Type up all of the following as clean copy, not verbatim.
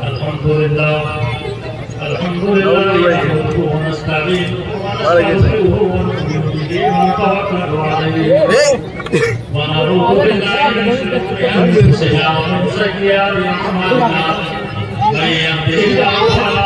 अल्हम्दुलिल्लाह अल्हम्दुलिल्लाह नस्तईनुहु व नस्तगफिरुहु व नु'मिनु बिही व नतवक्कलु अलैहि व नऊज़ु बिल्लाहि मिन शुरूरि अंफुसिना व मिन सय्यिआति अअमालिना मन यहदिहिल्लाहु फला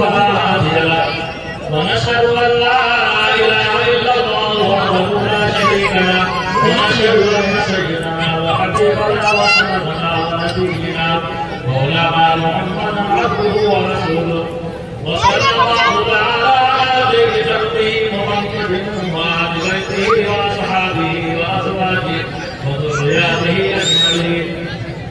फला हादिय लहु व नशहदु अन ला इलाहा इल्लल्लाहु वहदहु ला शरीका लहु व नशहदु अन्न सय्यिदना व हबीबना व सय्यदना व नबिyyना मौलाना मुहम्मदन अब्दुहु व रसूलुहु व सल्लल्लाहु तआला अलैहि तस्लीम मुहम्मदिन व आलि बैतिही व असहाबिही व अज़वाजिही व ज़ुर्रिय्यतिही अजमईन।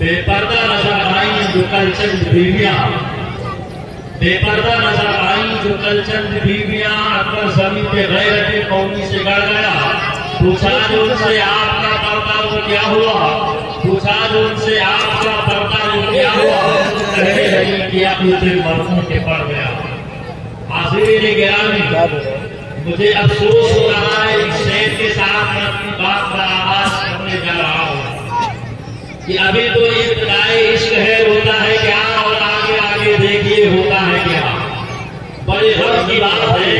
बेपर्दा नजर आई जो कल चंद बीवियां बेपर्दा नजर आई जो कल चंद बीवियां अकबर जमीन पे गैरत कौमी से गड़ गया। पूछा जो उनसे आपका पर्दा वो क्या हुआ, पूछा जो उनसे आपका पर्दा वो क्या हुआ, कहने लगी कि अपने दिल मरहूम के पड़ गया। हाज़िरीन गिरामी, मुझे अफसोस हो रहा है इस शेर के साथ मैं अपनी बात का आगाज करने जा रहा हूँ कि अभी तो इब्तिदाई इश्क है होता है क्या और आगे आगे देखिए होता है क्या। बड़ी गम की बात है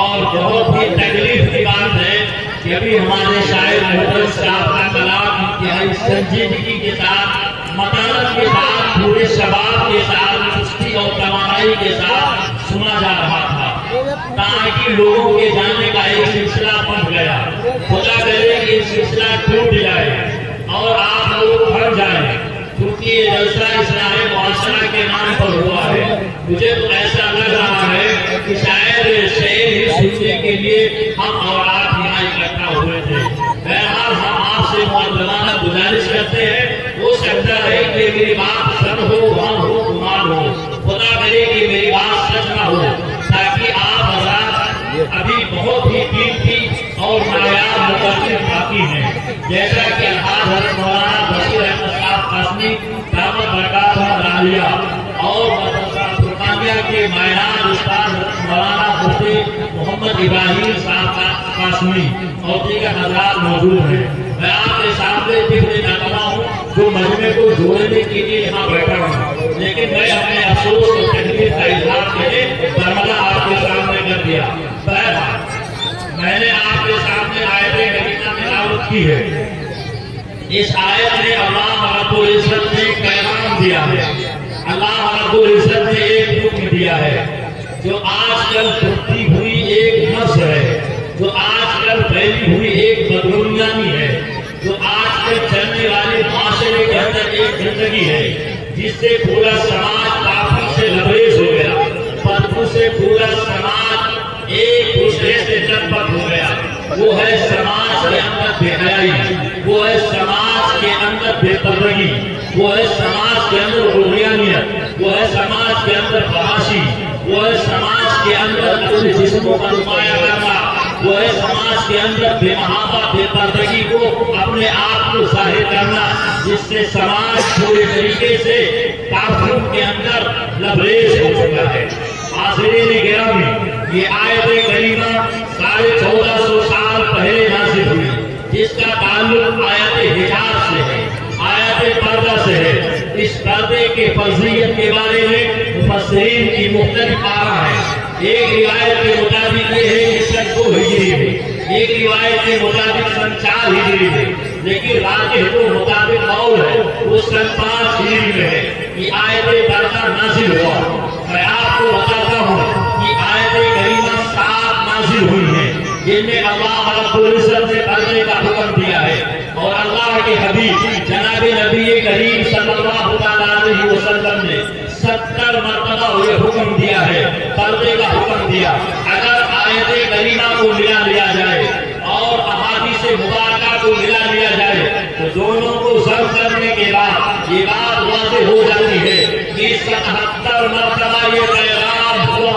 और बहुत ही तकलीफ की बात है कि अभी हमारे शायर मोहम्मद साहब का कलाम इंतहाई संजीदगी के साथ, मतानत के साथ, पूरे शबाब के साथ, चुस्ती और तवानाई के साथ सुना जा रहा था ताकि लोगों के जाने का एक सिलसिला बन गया। खुदा करे कि सिलसिला टूट जाए और आप लोग भर जाए, क्योंकि ये जलसा इस्लाह मुआशरा के नाम पर हुआ है। मुझे तो ऐसा लग रहा है कि शायद शेर ही सुनने के लिए हम और आप यहाँ इकट्ठा हुए थे। बहरहाल हम आपसे मुअद्दबाना गुजारिश करते हैं, हो सकता है कि मेरी बात सच हो, वहां हो, गुमान हो, खुदा करे कि मेरी बात सच न हो, ताकि आप अभी बहुत ही कीमती और नायाब मुकद्दर बाकी हैं। जैसा कि हज़रत मौलाना बशीर अहमद साहब कासमी दामद बरकातुहुल आलिया और मदरसा फुरकानिया के मायरान उस्ताद मौलाना मुफ्ती मोहम्मद इब्राहिम साहब कासमी और दीगर हज़रात मौजूद हैं। मैं आपके सामने दिखने लगा हूँ जो मजमे को जोड़ने के लिए यहाँ बैठा हूँ, लेकिन मैं अपने अफसोस और तकलीफ का इजहार करके बरमला आपके सामने कर दिया। मैंने आपके सामने आयत करीमा तिलावत की है। इस आयत में अल्लाह रब्बुल इज्जत ने एक पैगाम दिया है, अल्लाह रब्बुल इज्जत ने एक हुक्म दिया है। जो आजकल बढ़ती हुई एक नस्ल है, जो आजकल फैली हुई एक बददुनियानी है, जो आजकल चलने वाले माशरे के अंदर एक जिंदगी है जिससे पूरा समाज काफी से लबरेज हो गया, बदबू से पूरा समाज एक दूसरे से लथपथ हो गया। वो है समाज के अंदर बेहयाई, वो है समाज के अंदर बेपर्दगी, वो है समाज के अंदर उर्रियानियत, वो है समाज के अंदर फहाशी, वो है समाज के अंदर अपने जिस्मों का नुमाया करना, वो है समाज के अंदर बेमहाबा बेपर्दगी को अपने आप को जाहिर करना, जिससे समाज पूरे तरीके से ताफरूक के अंदर लबरेज हो चुका है। हाज़िरीन गिरामी, ये आयत करीमा 1450 साल पहले नाज़िल हुई, जिसका ताल्लुक आयत हिजाब से है, आयत पर्दा से है। इस पर्दे के फर्जियत के बारे में मुफस्सिरीन की मुख्तलिफ आरा है। एक रिवायत के मुताबिक ये है कि सन 2 हिजरी में, एक रिवायत के मुताबिक सन 4 हिजरी में, लेकिन राजिह जो मुताबिक कौल है वो सन 5 हिजरी में है कि आयत पर्दा नाजिल हुआ। मैं आपको बताता हूँ कि आयत करीमा 7 नाजिल हुई है, जिनमें अल्लाह रब्बुल इज्जत ने पर्दे का हुक्म दिया है और अल्लाह के हबीब जनाब नबी करीम सल्लल्लाहु अलैहि वसल्लम ने 70 मरतबा ये हुक्म दिया है, पर्दे का हुक्म दिया। अगर आयत करीमा को मिला लिया जाए और अहादीस मुबारका को मिला लिया जाए तो दोनों को जब्त करने के बाद ये बात वाज़ेह हो जाती है कि 77 मरतबा ये पैगाम हुआ,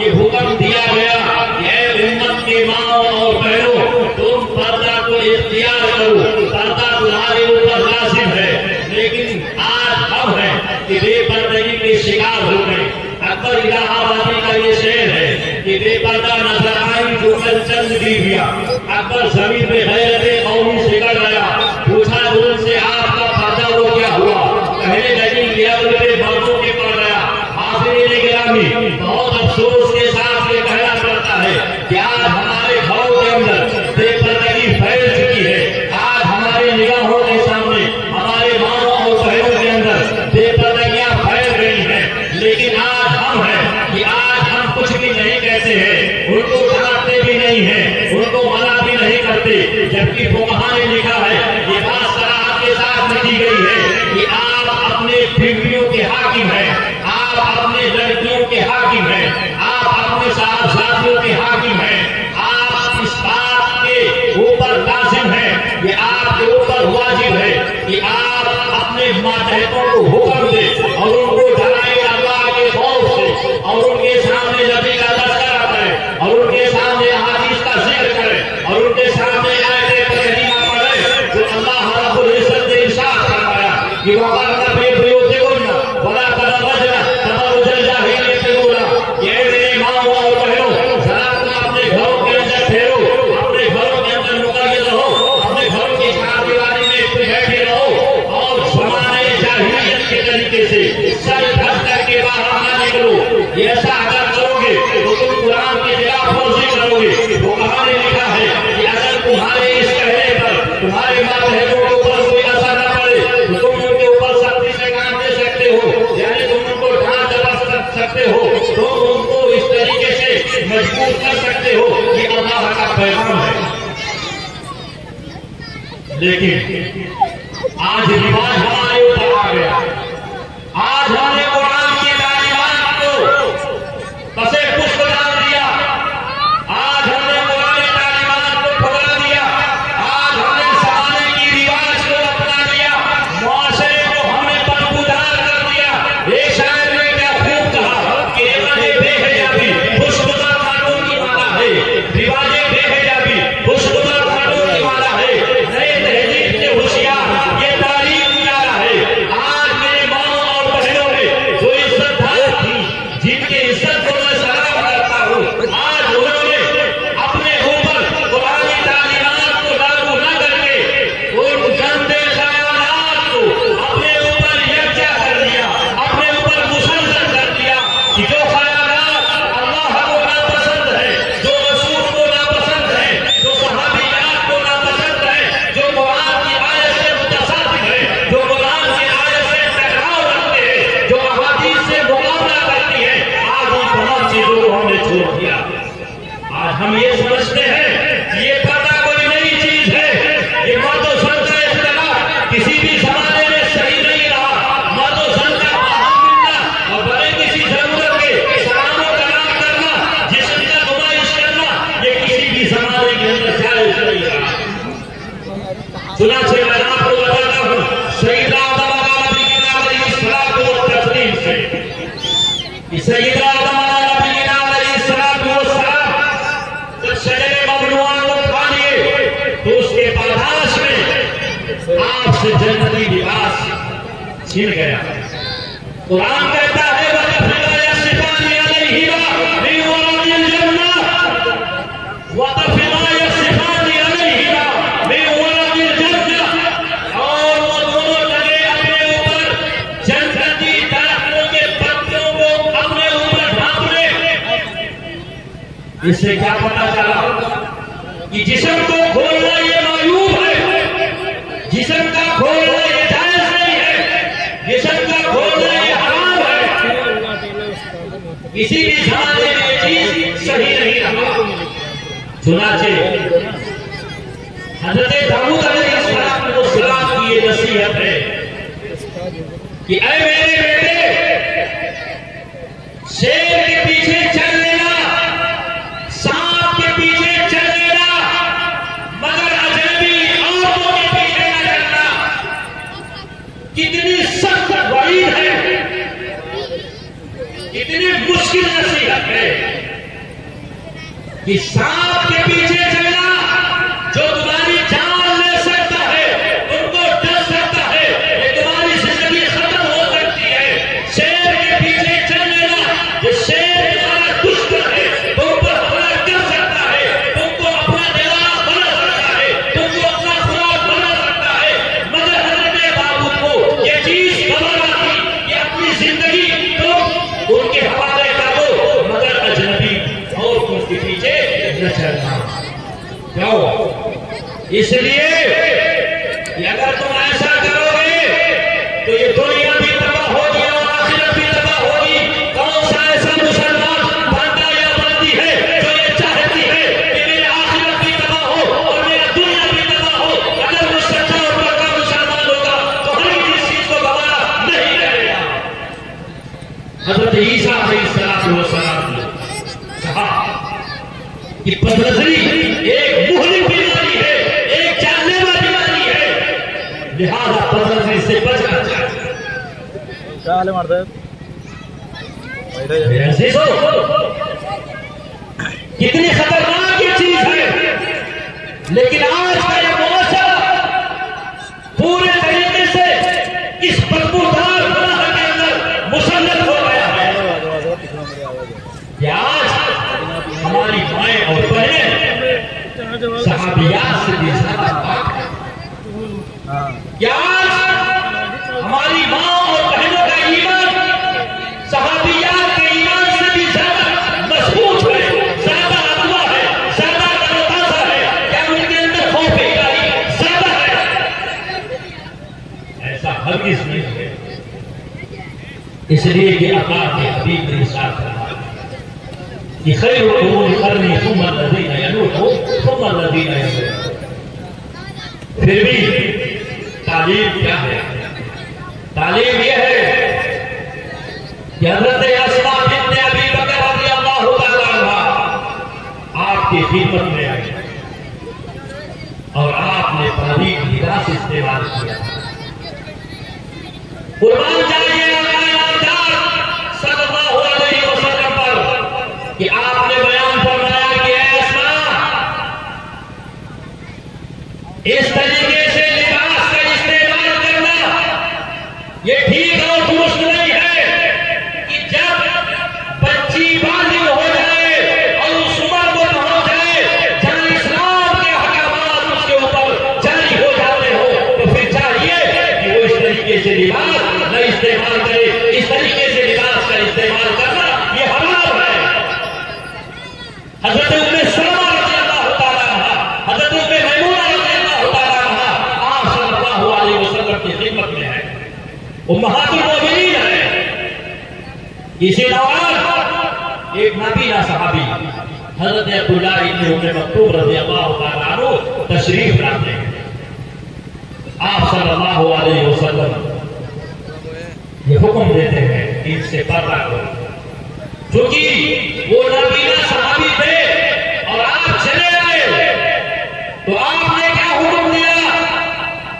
ये हुक्म दिया गया, ये उम्मत के माँ और बहनों तुम पर्दा को इख्तियार करो, पर्दा तुम्हारे ऊपर लाजिम है। लेकिन आज हम है कि बेपर्दगी के शिकार हो गए। अकबर इलाहाबादी का ये शेर है कि बेपर्दा नजर आई जो कल चंद बीवियां, अकबर जमीन पे गैरत कौमी से गड़ गया, पूछा उनसे आपका पर्दा वो क्या हुआ, कहने लगी लिया उनके मर्दों के पड़ गया। हाज़िरीन गिरामी, बहुत अफसोस के साथ ये कहना पड़ता है कि आज हमारे घरों के अंदर बेपर्दगी फैल चुकी है। आज हमारे निगाहों के सामने हमारे माओ और बहनों के अंदर बेपर्दगियां फैल रही हैं, लेकिन आज हम हैं कि आज हम कुछ भी नहीं कहते हैं, उनको डांटते भी नहीं है, उनको मना भी नहीं करते। जबकि फुक़हा ने लिखा है, ये बात सराहत के साथ लिखी गई है कि आप अपने बीवियों के हाकिम हैं, आप अपने लड़कियों के हाकिम हैं, आप अपने साहबजादियों के हाकिम हैं। आप इस बात के ऊपर लाजिम है, ये आपके ऊपर वाजिब है कि आप अपने मातहतों को हुक्म दें और उनको डराए अल्लाह के खौफ से, और उनके सामने नबी का तज़किरा करें और उनके सामने हदीस का जिक्र करें और उनके सामने आयत करीमा पढ़ें जो अल्लाह रब्बुल इज्जत ने इरशाद फरमाया कि वक़रना फी बुयूतिकुन्ना वला तबररजना तबर्रुजल जाहिलिय्यतिल ऊला। ये मेरी माँ और बहनों, जरा तुम अपने घरों के अंदर ठहरो, अपने घरों के अंदर मुक़य्यद रहो, अपने घरों की चारदीवारी में बैठे रहो और ज़माने जाहिलियत के तरीके से सर ढक करके बाहर ना निकलो। ये ऐसा अगर करोगे तो तुम कुरान के खिलाफ वर्जी करोगे। वो कहानी लिखा है कि अगर तुम्हारे इस कहने पर तुम्हारे माँ बहनों के ऊपर कोई असर न पड़े तो तुम उनके ऊपर सख्ती से काम दे सकते हो, यानी तुम उनको ढांढ दबा सकते हो, तुम उनको इस तरीके से मजबूर कर सकते हो कि अल्लाह का पैगाम है। लेकिन आज रिवाज हमारे ऊपर आ गया, आज हमने कुरान की तालीमात को कसे पुष्प डाल दिया, आज हमने कुरान की तालीमात को ठुकरा दिया, आज हमने ज़माने की रिवाज को अपना लिया, मुआशरे को हमने बदबूदार कर दिया। एक शायर ने क्या खूब कहा कि रिवाजे बेहिजाबी खुशबूदार कानून की माला है, रिवाजे बेहिजाबी खुशबूदार कानून की माला है, नए तहजीब के होशियार ये तारीख उजाला है। आज मेरे माँ और बहनों ने जो इज्जतदार थी, जिनकी इज्जत को मैं सलाम करता हूँ, आज उन्होंने अपने ऊपर कुरानी तालीमात को लागू न करके उन गंदे ख्यालात को अपने ऊपर यकजा कर दिया, अपने ऊपर मुसलसल कर दिया कि जो ख्यालात अल्लाह को नापसंद है, जो रसूल को नापसंद है, जो सहाबियात को नापसंद है, जो कुरान की आयत से मुतसादिक है, जो कुरान की आयत से टकराव रखते हैं, जो अहादीस से मुकाबला करती है, आज उन तमाम चीजों को हमने छोड़ दिया। आज हम ये समझते हैं कि ये पर्दा कोई नई चीज है, ये मर्द और ज़न का इख्तिलाफ किसी भी जमाने में सही नहीं रहा। मर्द और ज़न का बाहर मिलना और बड़े किसी जरूरत के सलाम और कलाम करना, जिस्म का नुमाइश करना, ये किसी भी जमाने के अंदर जायज नहीं रहा। चुनांचे मैं आपको बताता हूँ, सैयदा आदम अलैहिस्सलाम की तस्लीम से, सैयदा आदम अलैहिस्सलाम छिन गया। कुरान कहता है और वो दोनों लगे अपने ऊपर जन्नती दरख्तों के पत्तों को अपने ऊपर ढांपने। इससे क्या पता चला कि जिस्म को खोलना ये मायूब है, जिस्म का खोलना ये जायज नहीं है, जिस्म का खोलना ये हराम है। किसी भी जमाने में ये चीज सही नहीं रहा। चुनाचे हज़रत दाऊद अलैहिस्सलाम की ये नसीहत है कि ऐ मेरे बेटे, शेर के पीछे चल लेना, सांप के पीछे चल लेना, मगर अजनबी औरतों के पीछे न चलना। कितनी सख्त वईद है, कितनी मुश्किल नसीहत है कि सांप के पीछे चलना जो तुम्हारी जान ले सकता है, तुमको डर सकता है, ये तुम्हारी जिंदगी खत्म हो सकती है। शेर के पीछे चल लेना, ये शेर तुम्हारा दुश्मन है, तुम पर हमला कर सकता है, तुमको अपना निवाला बना सकता है, तुमको अपना खुराक बना सकता है। मगर हज़रत दाऊद को ये चीज गवारा थी कि अपनी जिंदगी तुम उनके हवाले कर दो, मगर अजनबी और उनके पीछे न चलना। क्यों? इसलिए कि अगर तुम ऐसा करोगे तो ये दुनिया भी तबाह होगी और आखिरत भी तबाह होगी। कौन सा ऐसा मुसलमान बनता या बनती है जो ये चाहती है कि मेरी आखिरत भी तबाह हो और मेरा दुनिया भी तबाह हो? अगर वो सच्चा और पक्का मुसलमान होगा तो हर इस चीज को गवारा नहीं करेगा। हज़रत ईसा अलैहिस्सलाम ने कहा कि बदनज़री एक मुहलिक बीमारी है, एक जानलेवा बीमारी है, लिहाजा बदनज़री से बचना चाहिए। क्या हाल है मर्द? कितनी खतरनाक ये चीज है, लेकिन आज का ये मौसम पूरे तरीके से इस बदबूदार गुनाह के अंदर मुसल्लत हो गया है। आज हमारी माएं और बहनें सहाबियात से भी ज्यादा पाक है। आज हमारी माँ और बहनों का ईमान सहाबियात के ईमान से भी ज्यादा मजबूत है, ज्यादा अक़वा है, ज्यादा तरोताजा है। क्या उनके अंदर खौफ इलाही ज्यादा है? ऐसा हरगिज़ नहीं है। इसलिए कि अल्लाह के हबीब ने इरशाद फरमाया कि खैरुल कुरूनि क़र्नी सुम्मा अल्लज़ीना यलूनहुम सुम्मा अल्लज़ीना यलूनहुम। फिर भी तालीम क्या है? तालीम यह है कि हज़रत अस्मा बिन्त अबी बकर रज़ियल्लाहु तआला अन्हा आपकी खिदमत में आई और आपने पानी लिबास इस्तेमाल किया। कुर्बान जाइए सल्लल्लाहु अलैहि वसल्लम पर कि आपने बयान फरमाया कि अस्मा, इस तरीके से लिबास का इस्तेमाल करना ये ठीक और दुरुस्त नहीं है कि जब बच्ची बालिग हो जाए और उस उम्र को पहुंच जाए जहां इस्लाम के अहकामात उसके ऊपर जारी हो जाते हो, तो फिर चाहिए कि वो इस तरीके से लिबास न इस्तेमाल करे। इस तरीके से लिबास का इस्तेमाल करना ये हराम है। हज़रत उम्मे सलमा रज़ियल्लाहु तआला अन्हा, हज़रत उम्मे मैमूना रज़ियल्लाहु तआला अन्हा आप सल्लल्लाहु अलैहि वसल्लम की खिदमत में है, उम्महातुल मोमिनीन है। इसी दौरान एक नबीना सहाबी हज़रत अब्दुल्लाह इब्न उम्मे मक्तूम रज़ियल्लाहु तआला अन्हु तशरीफ लाते हैं। आप सल्लल्लाहु अलैहि वसल्लम ये हुक्म देते हैं कि इनसे पर्दा करो, क्योंकि वो नबीना सहाबी थे और आप चले आए तो आपने क्या हुक्म दिया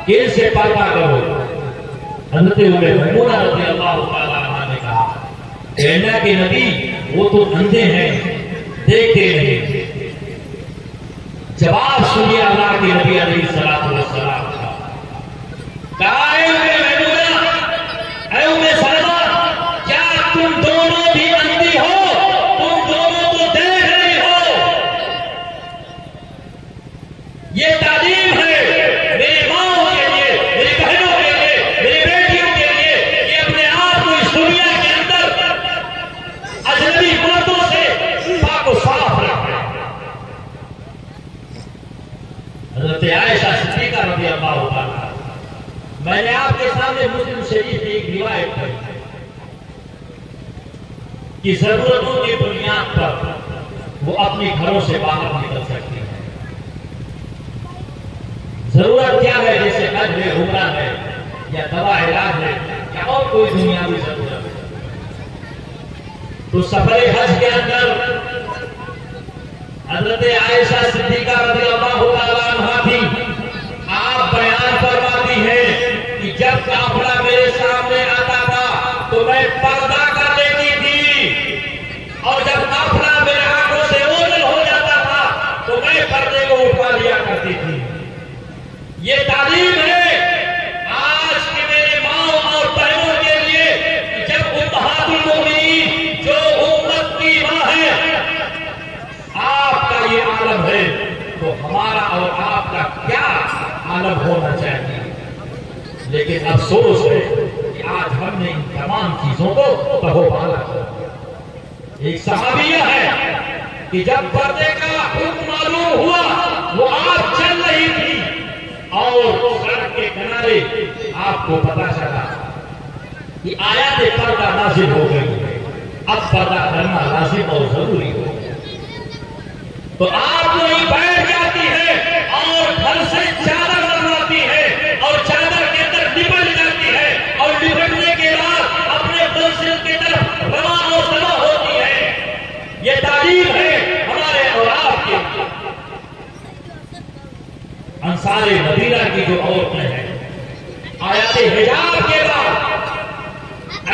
कि इनसे पर्दा करो। हज़रत उम्मे मैमूना रज़ियल्लाहु तआला अन्हा ने कहा, कहना कि नबी वो तो अंधे हैं, देखते नहीं। जवाब सुनिए अल्लाह के नबी अलैहिस्सलातु वस्सलाम का। कहा है उम्मे मैमूना मैंने आपके सामने मुस्लिम शरीफ की एक रिवायत पढ़ी कि जरूरतों की बुनियाद पर वो अपने घरों से बाहर निकल सकती है। जरूरत क्या है, जैसे हज है, उम्रा है, या दवा इलाज है, या और कोई दुनियावी जरूरत है। तो सफर हज के अंदर हजरत आयशा सिद्दीका रज़ियल्लाहु ताला अन्हा भी आप बयान फरमाती हैं कि जब काफिला मेरे सामने आता था तो मैं पर्दा कर लेती थी, और जब काफिला मेरे आंखों से ओझल हो जाता था तो मैं पर्दे को उठा लिया करती थी। ये तालीम है आज के मेरे माओ और बहनों के लिए कि जब उम्महातुल मोमिनीन जो उम्मत की मां है आपका ये आलम है, तो हमारा और आपका क्या आलम होना चाहिए। लेकिन अफसोस है कि आज हमने इन तमाम चीजों को तहोबाला किया। एक सहाबिया है कि जब पर्दे का हुक्म मालूम हुआ वो आप चल रही थी और सड़क के किनारे आपको पता चला कि आयत पर्दा नाज़िल हो गई है, अब पर्दा करना लाजिम और जरूरी हो गया। तो आप वहीं बैठ जाती है और घर से चादर लगवाती है और चादर के अंदर लिपट जाती है और लिपटने के बाद अपने मंजिल की तरफ रवा और दवा होती है। ये तालीम है हमारे और आपके। अंसारे मदीना की जो औरतें हैं, आयाते हिजाब के बाद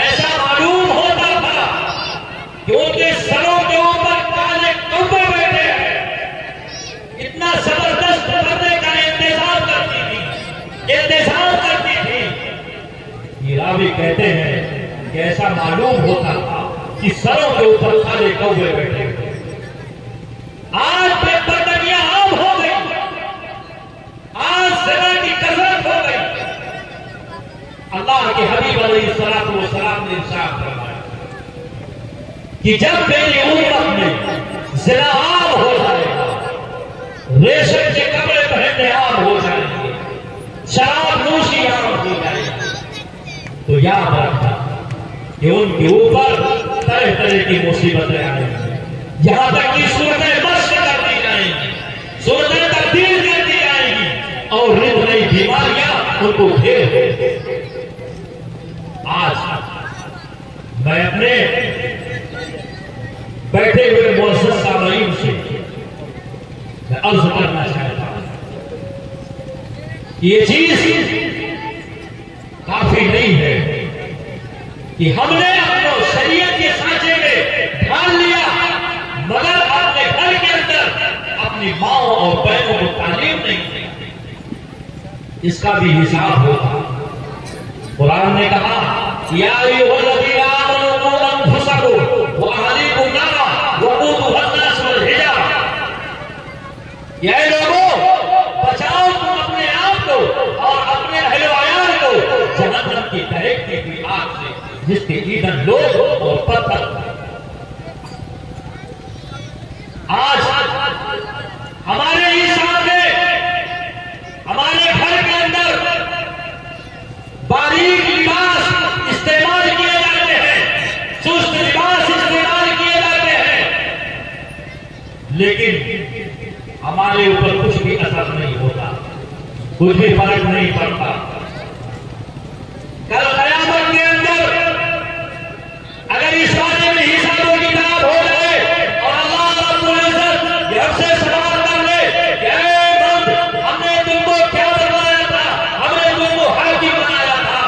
ऐसा मालूम होता था कि उनके सरों के ऊपर काले कपड़े बैठे हैं। इतना जबरदस्त पर्दे का इंतजाम करती थी। ये रावी कहते हैं कि ऐसा मालूम होता था कि सरों के ऊपर काले कौवे बैठे हुए। आज बेपर्दगियां आम हो गई, आज ज़िना की कसरत हो गई। अल्लाह के हबीब अलैहिस्सलातु वस्सलाम ने इरशाद फरमाया कि जब मेरी उम्मत में ज़िना आम हो जाएगा, रेशम के कपड़े पहनने आम हो जाएंगे, शराब नोशी आम हो जाएगी, तो याद रखना कि उनके ऊपर तरह तरह की मुसीबतें आएंगी। यहां तक कि सूरतें मश्क कर दी जाएंगी, सूरतें तब्दील कर दी जाएंगी और रिद नई बीमारियां उनको घेर देंगी। आज मैं अपने बैठे हुए मुअज़्ज़ज़ सामईन से मैं अर्ज करना चाहता हूं, ये चीज काफी नहीं है कि हमने अपने शरीयत के सांचे में ढाल लिया, मगर अपने घर के अंदर अपनी माओ और बहनों को तालीम नहीं दी। इसका भी हिसाब होगा। कुरान ने कहा या अय्युहल्लज़ीना आमनू क़ू अनफुसकुम व अहलीकुम नारा वक़ूदुहा अन्नास वल हिजारा। ये लोगों, बचाओ तुम अपने आप को और अपने अहले वयाल को जहन्नम की दहकती हुई आग से, जिसके ईंधन लोग और पत्थर। आज हमारे ही सामने हमारे घर के अंदर बारीक लिबास इस्तेमाल किए जाते हैं, सुस्त लिबास इस्तेमाल किए जाते हैं, लेकिन हमारे ऊपर कुछ भी असर नहीं होता, कुछ भी फर्क नहीं पड़ता। कल क़यामत के अंदर अगर इस बारे में हिसाब किताब हो जाए और अल्लाह रब्बुल इज्जत हमसे सवाल कर ले कि ऐ बंद, हमने तुमको क्या बनाया था, हमने तुमको हाकिम बनाया था,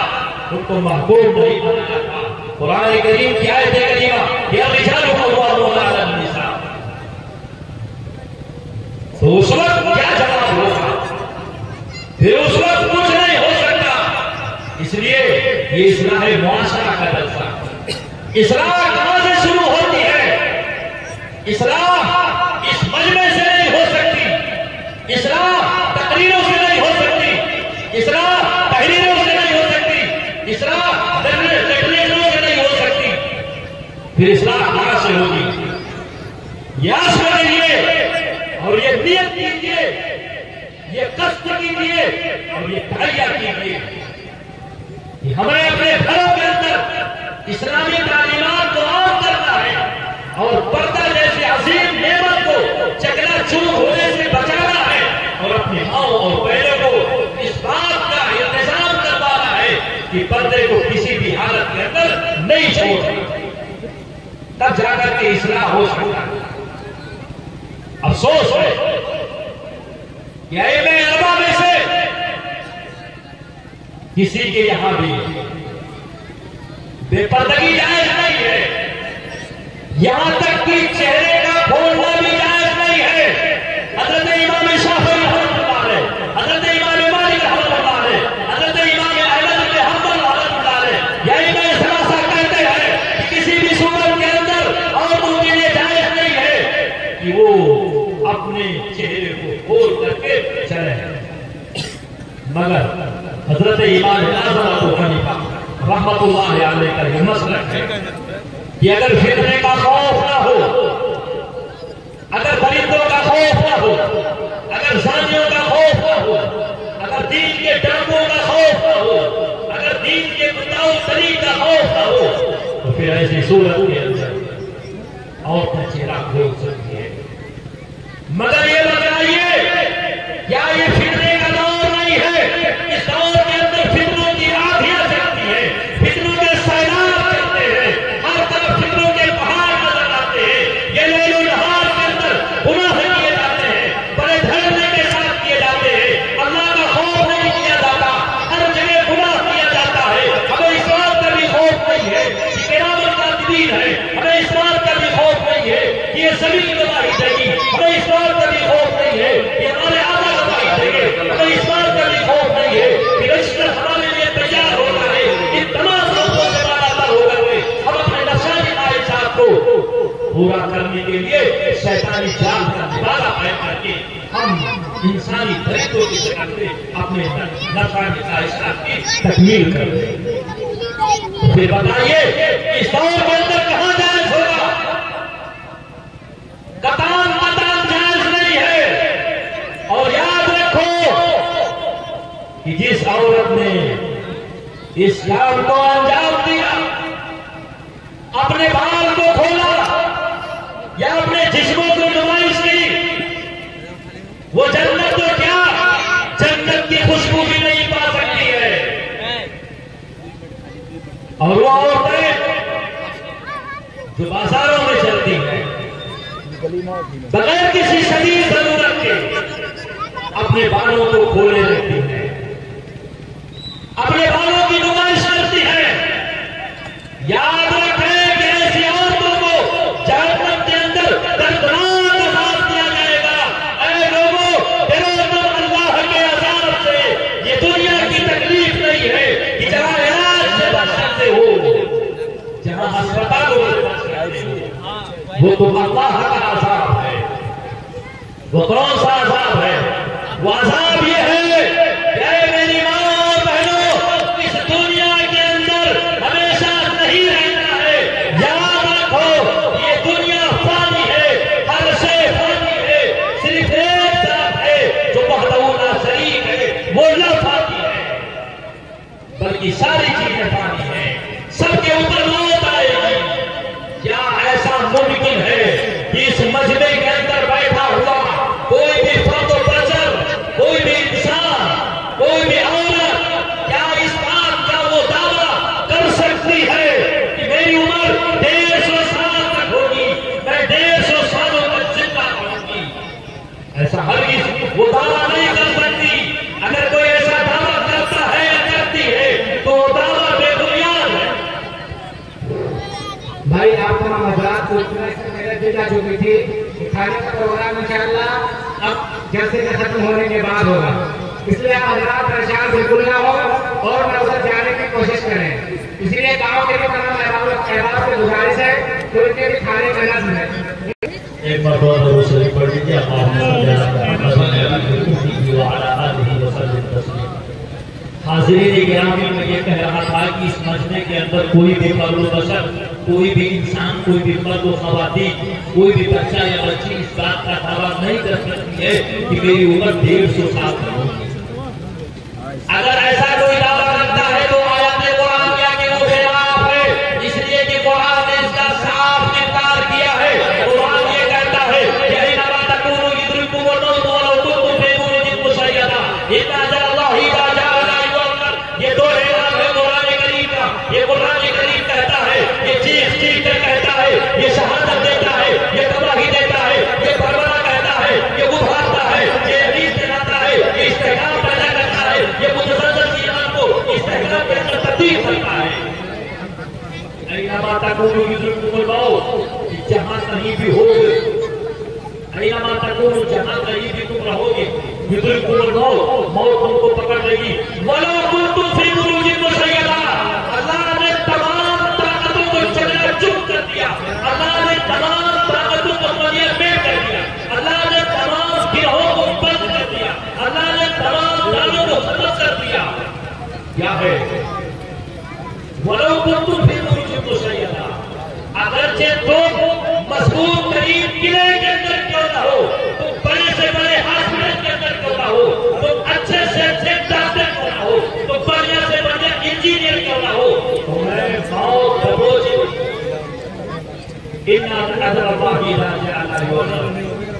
तुमको महकूम नहीं बनाया था। कुरान करीम की आयत करीमा या रिजालु कव्वामूना अला निसा। तो उस वक्त क्या जवाब होगा? फिर उस वक्त कुछ नहीं हो सकता। इसलिए ये इस्लाह मुआशरा का जलसा। इस्लाह कहां से शुरू होती है? इस्लाह इस मजमे से नहीं हो सकती, इस्लाह तकरीरों से नहीं हो सकती, इस्लाह तहरीरों से नहीं हो सकती, इस्लाह लेटरेचरों से नहीं हो सकती। फिर इस्लाह कहां से होगी? याद करिए और ये नियत कीजिए, ये कष्ट कीजिए और ये तैयार कीजिए कि हमें अपने घरों के अंदर इस्लामी तालीमात को आम करना है और पर्दा जैसे अजीम नेमत को चकनाचूर होने से बचाना है और अपने माओ और बहनों को इस बात का इंतजाम करवाना है कि पर्दे को किसी भी हालत के अंदर नहीं छोड़ना, तब जाकर के इस्लाह हो सकता है। अफसोस है कि अइम्मा अरबा में से किसी के यहां भी बेपर्दगी जायज नहीं है, यहां तक कि चेहरे का खोलना भी जायज नहीं है। हजरत इमाम शाफी रहमतुल्लाह अलैह, हजरत इमाम मालिक रहमतुल्लाह अलैह, हजरत इमाम अहमद बिन हंबल रहमतुल्लाह अलैह यही में सलासा कहते हैं कि किसी भी सूरत के अंदर औरतों के लिए जायज नहीं है कि वो अपने चेहरे को खोल करके चले। मगर हजरत इमाम आज़म अबू हनीफा रहमतुल्लाह अलैह का यह मसलक है कि अगर फितने का खौफ ना हो, अगर परिंदों का खौफ ना हो, अगर जानियों का खौफ ना हो, अगर दीन के डाकुओं का खौफ ना हो, अगर दीन के मुद्दाओं तरीक का खौफ ना हो, तो फिर ऐसी सूरत के अंदर और का चेहरा खोल सकती है। मगर ये बताइए, क्या ये फितने का दौर नहीं है? इस दौर के अंदर फितनों की आंधियां चलती है, फितनों के सैलाब चलते हैं, हर तरफ फितनों के पहाड़ नजर आते हैं। ये लैलो नहार के अंदर गुनाह किए जाते हैं, बड़े धड़ल्ले के साथ किए जाते हैं, अल्लाह का खौफ नहीं किया जाता, हर जगह गुनाह किया जाता है। हमें इस बात का भी खौफ नहीं है कि क़यामत का दिन है, हमें इस बात का भी खौफ नहीं है कि ये सभी गवाही देगी, हमें इस बात का भी खौफ नहीं है कि हमारे आका गवाही देंगे, हमें इस बात का भी खौफ नहीं है कि रिश्ता हमारे लिए तैयार हो रहा है। इन तमाम बातों से बारातर होकर के हम अपने नफसानी ख्वाहिशात को पूरा करने के लिए शैतानी जाल का निवाला पैदा करके हम इंसानी तरीकों की शक्ल से अपने नफसानी ख्वाहिशात की तकमील कर रहे हैं। फिर बताइए, इस दौर के अंदर कहां जायज होगा? कतान मतान जायज नहीं है। और याद रखो कि जिस औरत ने इस काम को अंजाम दिया, अपने बाल को खोला या अपने जिस्मों को नुमाइश की, वो जन्नत तो क्या, जन्नत की खुशबू भी नहीं पा सकती है। और वो औरतें जो बाजारों में चलती हैं बगैर किसी शदीद जरूरत के अपने बालों को खोले रखती है, अपने बालों की नुमाइश करती है। याद रखें कि ऐसी औरतों को जहन्नम के अंदर दर्दनाक अज़ाब दिया जाएगा। ऐ लोगों, डरो तुम अल्लाह के अज़ाब से। ये दुनिया की तकलीफ नहीं है कि जहां इलाज से बच सकते हो, जहां अस्पतालों से बच सकते हो, वो तो अल्लाह का अज़ाब है। वो कौन सा अज़ाब है? वो अज़ाब ये है कि मेरी माँ और बहनों, इस दुनिया के अंदर हमेशा नहीं रहना है। याद रखो, ये दुनिया फानी है, हर शे फानी है, सिर्फ एक ज़ात है जो वहदहू ला शरीक है, वो ला फानी है, बल्कि सारी चीजें फानी है। सबके ऊपर मौत आएगी। क्या ऐसा मुमकिन है कि इस मजमे के अंदर बैठा हुआ कोई भी फर्द बचर, कोई भी इंसान, कोई भी औरत, क्या इस बात का वो दावा कर सकती है कि मेरी उम्र 150 साल तक होगी, मैं 150 सालों तक जिंदा रहूंगी? ऐसा हरगिज़ वो दावा नहीं कर सकती। अगर कोई ऐसा दावा करता है या करती है तो वो दावा बेबुनियाद है। भाई आपको हम हजरात मेरा दिल आ चुकी थी कि खाने का प्रोग्राम इंशाअल्लाह अब जैसे कि खत्म होने के बाद होगा, इसलिए आप हजरात परेशान बिल्कुल ना हो और न उधर जाने की कोशिश करें। इसलिए गाँव के भी तमाम अहबाब से गुजारिश है तो इनके भी खाने का नज़्म है। एक मरतबा शरीफ पढ़ लीजिए। हाज़रीन गिरामी में ये कह रहा था कि इस मजमे के अंदर कोई भी फर्द बशर, कोई भी इंसान, कोई भी मर्द ख़वातीन, कोई भी बच्चा या बच्ची इस बात का दावा नहीं कर सकती है कि मेरी उम्र 150 साल होगी। अगर ऐसा कोई दावा करता है तो आयत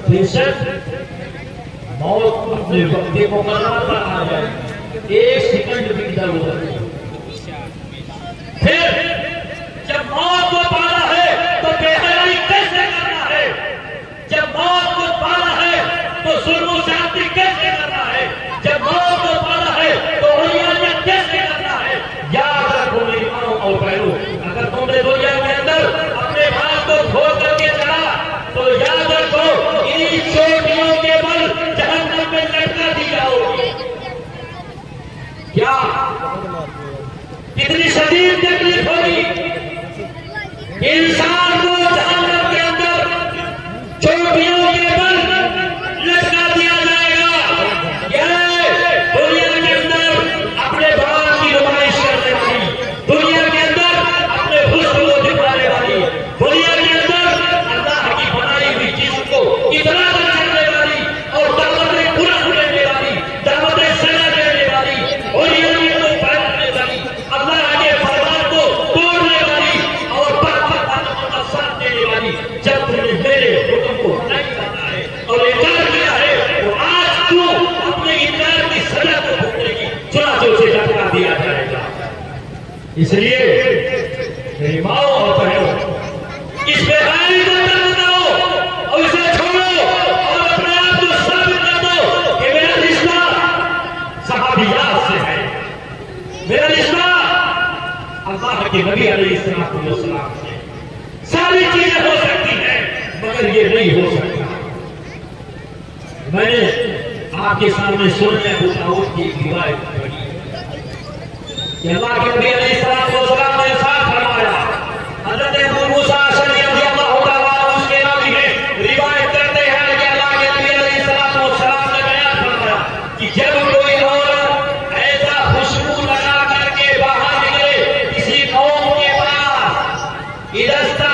बेशक मौत अपने वक्त को मुकर्रर पर आ जाए, एक सेकंड भी इधर उधर नहीं। फिर जब मौत को पाना है तो बेहयाई कैसे करना है, जब मौत को पाना है तो जुल्म ज्यादती कैसे करना है, जब मौत को पाना है तो हुरियानियत कैसे करना है। याद रखो मेरी माओ और बहनों, अगर तुमने दुनिया के अंदर अपने भाग को धो करके चला तो याद रखो इन्हीं चोटियों के बल जहन्नम में लटका दी जाओगी। क्या कितनी शदीद तकलीफ होगी इंसान को जहन्नम के अंदर चोटियों के बल लटका दिया जाएगा। दुनिया के अंदर अपने भाव की नुमाइश करने वाली, दुनिया के अंदर अपने हुस्न को दिखाने वाली, दुनिया के अंदर अल्लाह की बनाई हुई चीज को इतना करने वाली और दावतें पूरा देने वाली, दावतें सजा देने वाली, और ये को फैलाने वाली, अल्लाह के फरमान को तोड़ने वाली और का साथ देने वाली। जब तुमने मेरे हुक्म को नहीं करना है और इनकार किया है तो आज तू अपने इनकार की सजा को भुगतेगी, चुनाचों से लटका दिया जाएगा। इसलिए मेरी माओ और बहनों, इस बेहाई को न बताओ और इसे छोड़ो और अपने आप को साबित कर दो कि मेरा रिश्ता सहाबियात से है, मेरा रिश्ता अल्लाह के नबी अलैहिस्सलाम से। सारी चीजें हो सकती हैं मगर ये नहीं हो सकता। मैंने आपके सामने सुनने अबू दाऊद की एक रिवायत पढ़ी कि अल्लाह के नबी अलैहिस्सलाम ने इरशाद फरमाया, हज़रत अबू मूसा अशअरी रज़ियल्लाहु तआला उसके नामी है रिवायत करते हैं कि अल्लाह के नबी अलैहिस्सलाम ने बयान फरमाया कि जब कोई औरत ऐसा खुशबू लगा करके बाहर निकले किसी कौम के पास, इदस्ता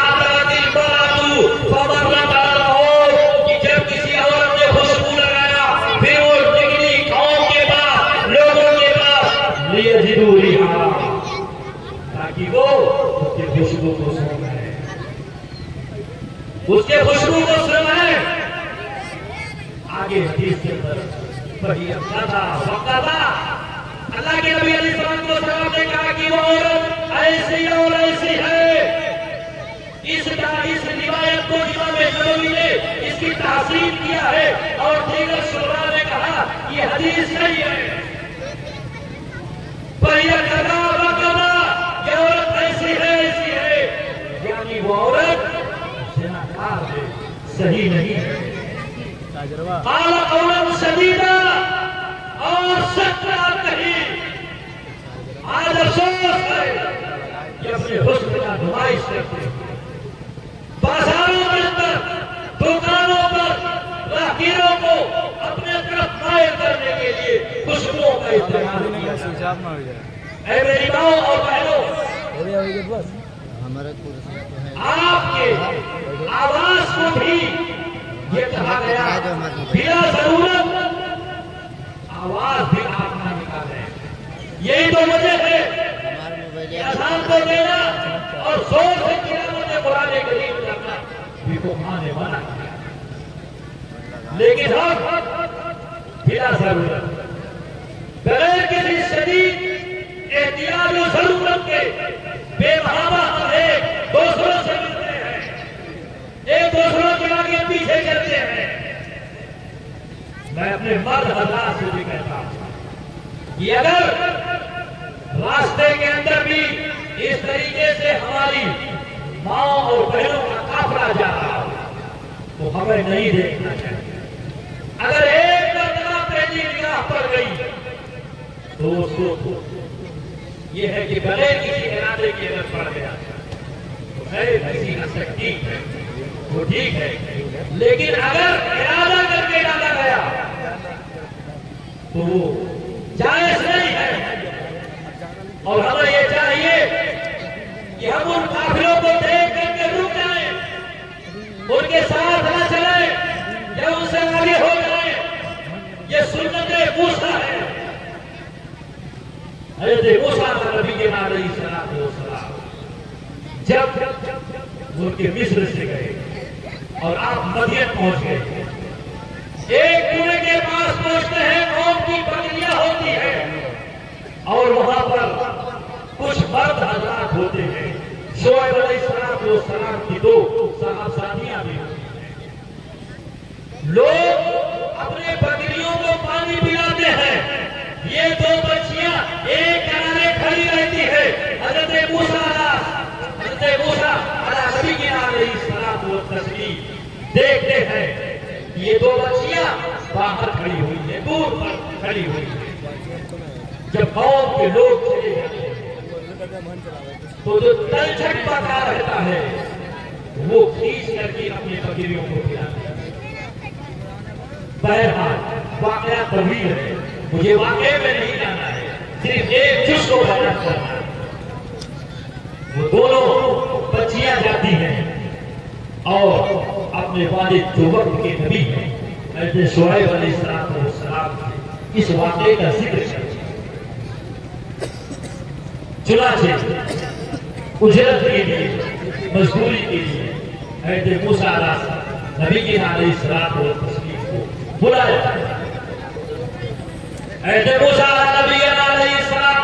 कि जब किसी औरत ने खुशबू लगाया फिर वो निकली कौम के पास, लोगों के पास, ताकि वो उसके खुशबू को सुनाए, उसके खुशबू को सुनाए। आगे हदीस के अंदर अल्लाह के नबी अलैहिस्सलाम ने कहा कि वो औरत ऐसी और ऐसी है। इस रिवायत को इमाम नबवी ने इसकी तासीर किया है और दीगर शुरा ने कहा ये हदीस नहीं है, पर यह ये औरत ऐसी है यानी वो औरत ज़िनाकार है, सही नहीं है। शदीदा और सख्त नहीं। आज अफसोस है कि अपने हुस्न का नुमाइश करते हैं, बाजारों के अंदर, दुकानों पर राहगीरों को अपने तरफ मायल करने के लिए खुशबुओं का इस्तेमाल किया जाता है। ऐ मेरी माओ और बहनों, आपके आवाज को भी ये कहा गया बिना जरूरत आवाज भी आप ना निकालें। यही तो वजह है अज़ान को देना और जोर से तिलावत कुरान करीम करना भी को माने मना किया, लेकिन हम बिना जरूरत बगैर किसी शदीद एहतियात और जरूरत के बेवहावा हम एक दूसरों से मिलते हैं, एक दूसरों के आगे पीछे चलते हैं। मैं अपने मर्द हज़रात से भी कहता हूं कि अगर रास्ते के अंदर भी इस तरीके से हमारी माओ और बहनों का काफिला जा रहा हो तो हमें नहीं देखना चाहिए। अगर एक मरतबा पहली निगाह पड़ गई तो उसको ये है कि भले किसी इरादे के अंदर पड़ गया तो है ऐसी हंसक ठीक है, वो ठीक है, लेकिन अगर इरादा करके डाला गया तो वो जायज नहीं है। और हमें ये चाहिए कि हम उन काफिलों को देख करके रुक जाए, उनके साथ न चले या उनसे आगे हो जाए। ये सुन्नत मूसा है, हज़रत मूसा नबी के अलैहिस्सलाम जब उनके मिस्र से गए और आप मदीना पहुंच गए। एक कुएं के पास पहुंचते हैं, कौम की बकरियां होती है और वहां पर कुछ मर्द हजरात होते हैं। शोएब अलैहिस्सलाम की दो साहबजादियां भी होती हैं। लोग अपने बकरियों को पानी पिलाते हैं। ये दो बच्चियां एक किनारे खड़ी रहती है। हजरत मूसा नबी की अलैहिस्सलाम देखते हैं ये दो बच्चियां बाहर खड़ी हुई है, दूर पर खड़ी हुई है। जब गांव के लोग चले जाते हैं तो जो तलछट पका रहता है वो खींच करके अपनी बकरियों को खिलाते हैं। बहरहाल वाकया तवील है, मुझे वाकये में नहीं जाना है, सिर्फ एक चीज को बयान करना है। वो दोनों बच्चियां जाती हैं और अपने वालिद जो वक्त के नबी हैं हज़रत शोएब अलैहिस्सलाम इस वाक़े का जिक्र करते हैं। चुना से उजरत के लिए, मजदूरी के लिए हज़रत मूसा नबी के अलैहिस्सलाम को बुलाया। हज़रत मूसा नबी अलैहिस्सलाम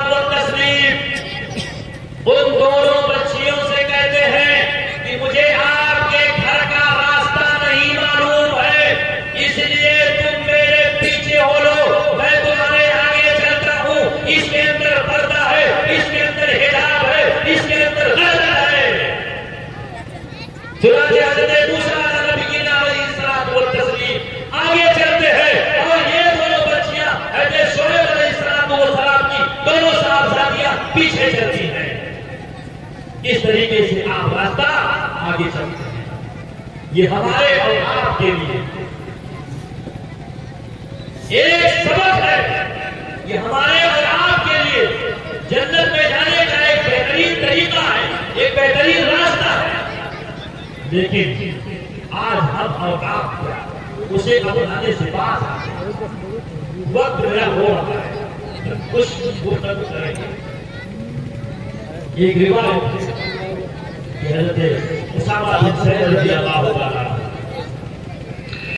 उन दोनों बच्चियों से कहते हैं कि मुझे आपके घर का रास्ता नहीं मालूम है, इसलिए तुम मेरे पीछे हो लो, मैं तुम्हारे आगे चलता हूं। इसके अंदर पर्दा है, इसके अंदर हिजाब है, इसके अंदर गर्दा है। चुनांचे हज़रत मूसा नबी अलैहिस्सलाम आगे चलते हैं और ये दोनों बच्चियां हज़रत शोएब अलैहिस्सलाम की दोनों साहबजादियां पीछे चलती हैं। इस तरीके से आप रास्ता आगे चलते हैं। ये हमारे और आपके लिए एक सबक है, ये हमारे और आपके लिए जन्नत में जाने का एक बेहतरीन तरीका है, एक बेहतरीन रास्ता है। लेकिन आज हम और आप उसे अपनाने से बात वक्त मेरा हो रहा है, कुछ गुफ्तगू करेंगे। एक रिवायत हज़रत उसामा बिन ज़ैद रज़ियल्लाहु अन्हु